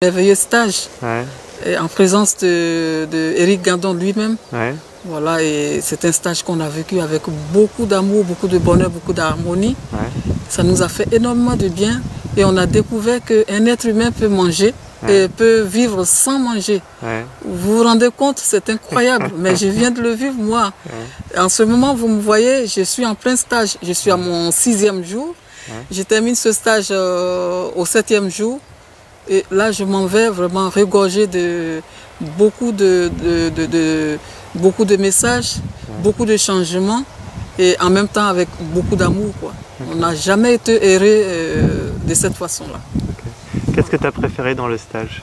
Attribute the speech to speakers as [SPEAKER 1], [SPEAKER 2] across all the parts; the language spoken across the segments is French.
[SPEAKER 1] merveilleux stage
[SPEAKER 2] Ouais.
[SPEAKER 1] en présence de Éric Gandon lui-même.
[SPEAKER 2] Ouais.
[SPEAKER 1] Voilà, et c'est un stage qu'on a vécu avec beaucoup d'amour, beaucoup de bonheur, beaucoup d'harmonie.
[SPEAKER 2] Ouais.
[SPEAKER 1] Ça nous a fait énormément de bien et on a découvert qu'un être humain peut manger
[SPEAKER 2] Ouais.
[SPEAKER 1] et peut vivre sans manger.
[SPEAKER 2] Ouais.
[SPEAKER 1] Vous vous rendez compte, c'est incroyable, mais je viens de le vivre moi.
[SPEAKER 2] Ouais.
[SPEAKER 1] En ce moment, vous me voyez, je suis en plein stage. Je suis à mon 6e jour.
[SPEAKER 2] Ouais.
[SPEAKER 1] Je termine ce stage au 7e jour. Et là, je m'en vais vraiment regorger de beaucoup beaucoup de messages, beaucoup de changements et en même temps avec beaucoup d'amour, quoi. On n'a jamais été erré de cette façon-là.
[SPEAKER 2] Okay. Qu'est-ce que tu as préféré dans le stage?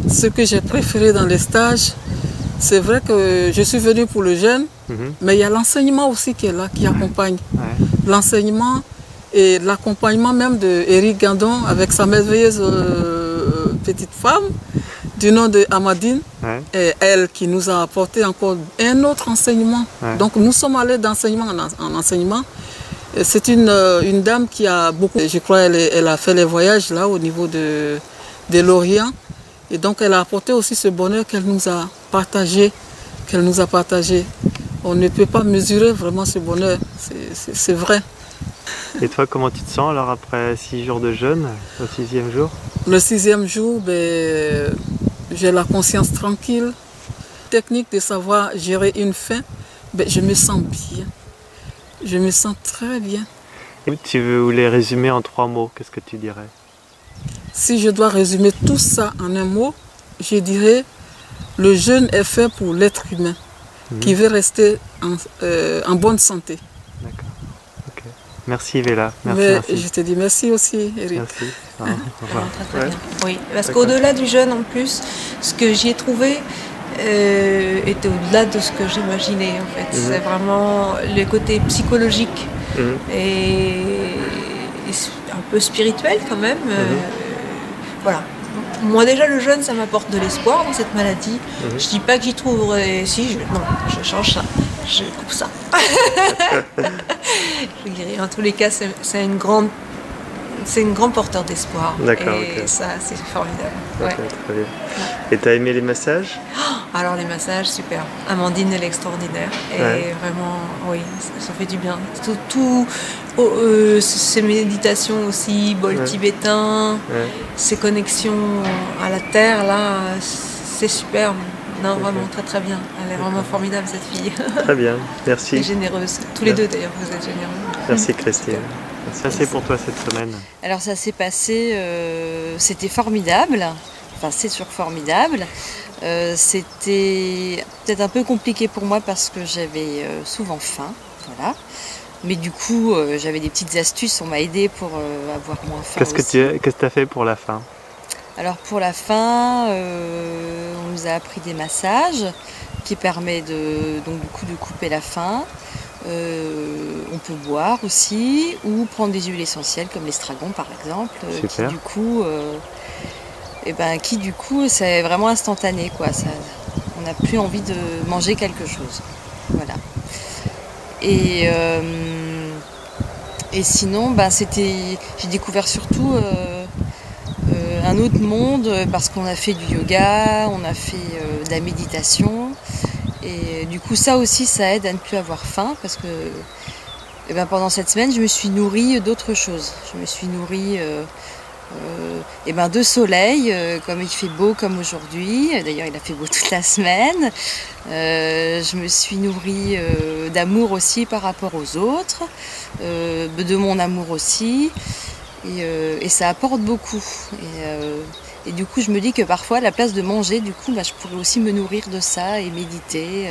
[SPEAKER 1] Ce que j'ai préféré dans les stages, c'est vrai que je suis venue pour le jeune, mais il y a l'enseignement aussi qui est là, qui accompagne.
[SPEAKER 2] Ouais.
[SPEAKER 1] L'enseignement et l'accompagnement même de Éric Gandon avec sa merveilleuse petite femme du nom de Amadine,
[SPEAKER 2] Ouais.
[SPEAKER 1] et elle qui nous a apporté encore un autre enseignement.
[SPEAKER 2] Ouais.
[SPEAKER 1] Donc nous sommes allés d'enseignement en enseignement. C'est une dame qui a beaucoup, je crois elle a fait les voyages là au niveau de l'Orient. Et donc elle a apporté aussi ce bonheur qu'elle nous a partagé, On ne peut pas mesurer vraiment ce bonheur, c'est vrai.
[SPEAKER 2] Et toi, comment tu te sens alors après 6 jours de jeûne, au 6e jour?
[SPEAKER 1] Le 6e jour, ben, j'ai la conscience tranquille. Technique de savoir gérer une faim, ben, je me sens bien. Je me sens très bien.
[SPEAKER 2] Et tu veux les résumer en 3 mots, qu'est-ce que tu dirais?
[SPEAKER 1] Si je dois résumer tout ça en un mot, je dirais le jeûne est fait pour l'être humain qui veut rester en bonne santé.
[SPEAKER 2] D'accord. Ok. Merci Vela. Merci,
[SPEAKER 1] Mais
[SPEAKER 2] merci.
[SPEAKER 1] je te dis merci aussi, Eric.
[SPEAKER 2] Merci. Au revoir.
[SPEAKER 3] Très bien. Oui, parce qu'au-delà du jeûne en plus, ce que j'y ai trouvé était au-delà de ce que j'imaginais en fait. C'est vraiment le côté psychologique et un peu spirituel quand même. Voilà. Moi déjà le jeûne ça m'apporte de l'espoir dans cette maladie. Je dis pas que j'y trouverai. Non, je change ça. Je coupe ça. Je guéris. En tous les cas, c'est une grande porteur d'espoir.
[SPEAKER 2] D'accord.
[SPEAKER 3] Et
[SPEAKER 2] ok.
[SPEAKER 3] ça, c'est formidable.
[SPEAKER 2] Ok,
[SPEAKER 3] Ouais.
[SPEAKER 2] très bien. Et t'as aimé les massages?
[SPEAKER 3] Alors les massages, super. Amandine, elle est extraordinaire. Et vraiment, oui, ça fait du bien. Ces méditations aussi, bol tibétain, ces connexions à la terre, là, c'est superbe. Non, vraiment, très très bien. Elle est vraiment formidable, cette fille.
[SPEAKER 2] Très bien, merci.
[SPEAKER 3] Et généreuse. Tous les deux, d'ailleurs, vous êtes généreux.
[SPEAKER 2] Merci Christine. Ça c'est pour toi cette semaine.
[SPEAKER 4] Alors ça s'est passé, c'était formidable. Enfin, c'est toujours formidable. C'était peut-être un peu compliqué pour moi parce que j'avais souvent faim. Voilà. Mais du coup, j'avais des petites astuces, on m'a aidé pour avoir moins faim.
[SPEAKER 2] Qu'est-ce que tu as fait pour la faim?
[SPEAKER 4] Alors pour la faim, on nous a appris des massages qui permettent donc du coup de couper la faim. On peut boire aussi ou prendre des huiles essentielles comme l'estragon par exemple, qui du coup c'est vraiment instantané quoi. On n'a plus envie de manger quelque chose. Voilà. Et sinon, j'ai découvert surtout un autre monde parce qu'on a fait du yoga, on a fait de la méditation. Et du coup, ça aussi, ça aide à ne plus avoir faim parce que pendant cette semaine, je me suis nourrie d'autres choses. Je me suis nourrie de soleil, comme il fait beau comme aujourd'hui. D'ailleurs, il a fait beau toute la semaine. Je me suis nourrie d'amour aussi par rapport aux autres, de mon amour aussi. Et ça apporte beaucoup. Et du coup, je me dis que parfois, à la place de manger, du coup, je pourrais aussi me nourrir de ça et méditer.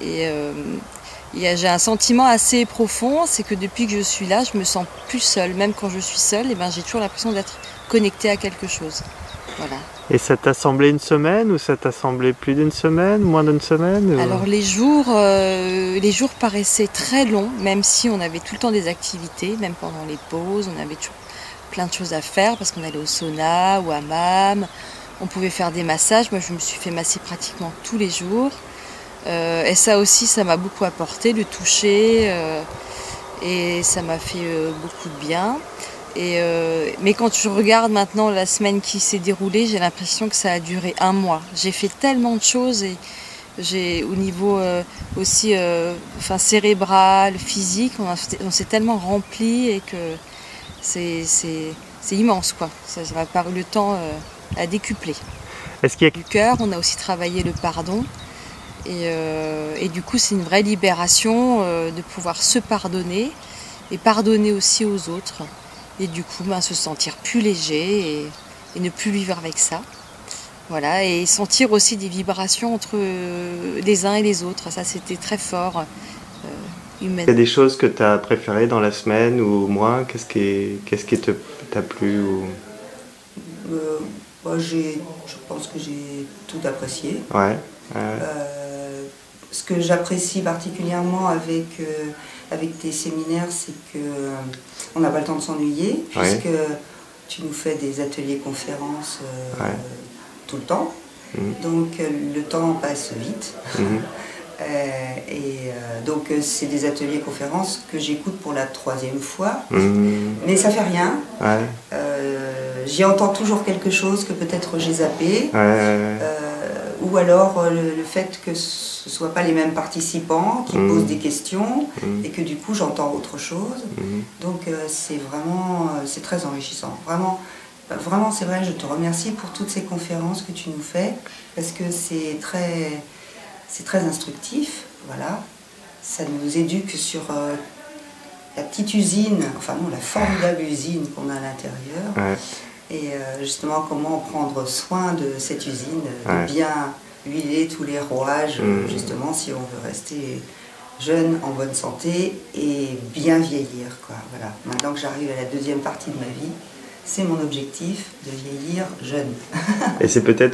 [SPEAKER 4] J'ai un sentiment assez profond, c'est que depuis que je suis là, je me sens plus seule. Même quand je suis seule, j'ai toujours l'impression d'être connectée à quelque chose. Voilà.
[SPEAKER 2] Et ça t'a semblé une semaine ou ça t'a semblé plus d'une semaine, moins d'une semaine ou...
[SPEAKER 4] Alors les jours paraissaient très longs, même si on avait tout le temps des activités, même pendant les pauses, on avait toujours plein de choses à faire parce qu'on allait au sauna, au hammam, on pouvait faire des massages. Moi je me suis fait masser pratiquement tous les jours et ça aussi ça m'a beaucoup apporté, le toucher et ça m'a fait beaucoup de bien. Mais quand je regarde maintenant la semaine qui s'est déroulée, j'ai l'impression que ça a duré 1 mois. J'ai fait tellement de choses et au niveau aussi cérébral, physique, on s'est tellement rempli et que c'est immense, quoi. Ça m'a paru le temps à décupler.
[SPEAKER 2] Est-ce qu'il y a...
[SPEAKER 4] Du cœur, on a aussi travaillé le pardon. Et du coup, c'est une vraie libération de pouvoir se pardonner et pardonner aussi aux autres. Et du coup, se sentir plus léger et ne plus vivre avec ça. Voilà, et sentir aussi des vibrations entre les uns et les autres. Ça, c'était très fort, humain.
[SPEAKER 2] Il y a des choses que tu as préférées dans la semaine ou moins? Qu'est-ce qui t'a plu ou...
[SPEAKER 5] Je pense que j'ai tout apprécié.
[SPEAKER 2] Ouais.
[SPEAKER 5] Ce que j'apprécie particulièrement avec tes séminaires, c'est qu'on n'a pas le temps de s'ennuyer, puisque tu nous fais des ateliers conférences tout le temps. Donc le temps passe vite. Donc c'est des ateliers conférences que j'écoute pour la 3e fois, mais ça fait rien. J'y entends toujours quelque chose que peut-être j'ai zappé, ou alors le fait que ce ne soient pas les mêmes participants qui posent des questions et que du coup j'entends autre chose. Donc c'est très enrichissant. Vraiment, c'est vrai, je te remercie pour toutes ces conférences que tu nous fais, parce que c'est très instructif, voilà. Ça nous éduque sur la petite usine, enfin non, la formidable usine qu'on a à l'intérieur. Et justement, comment prendre soin de cette usine, de bien huiler tous les rouages, justement, si on veut rester jeune, en bonne santé et bien vieillir, quoi. Voilà. Maintenant que j'arrive à la 2e partie de ma vie, c'est mon objectif de vieillir jeune.
[SPEAKER 2] Et c'est peut-être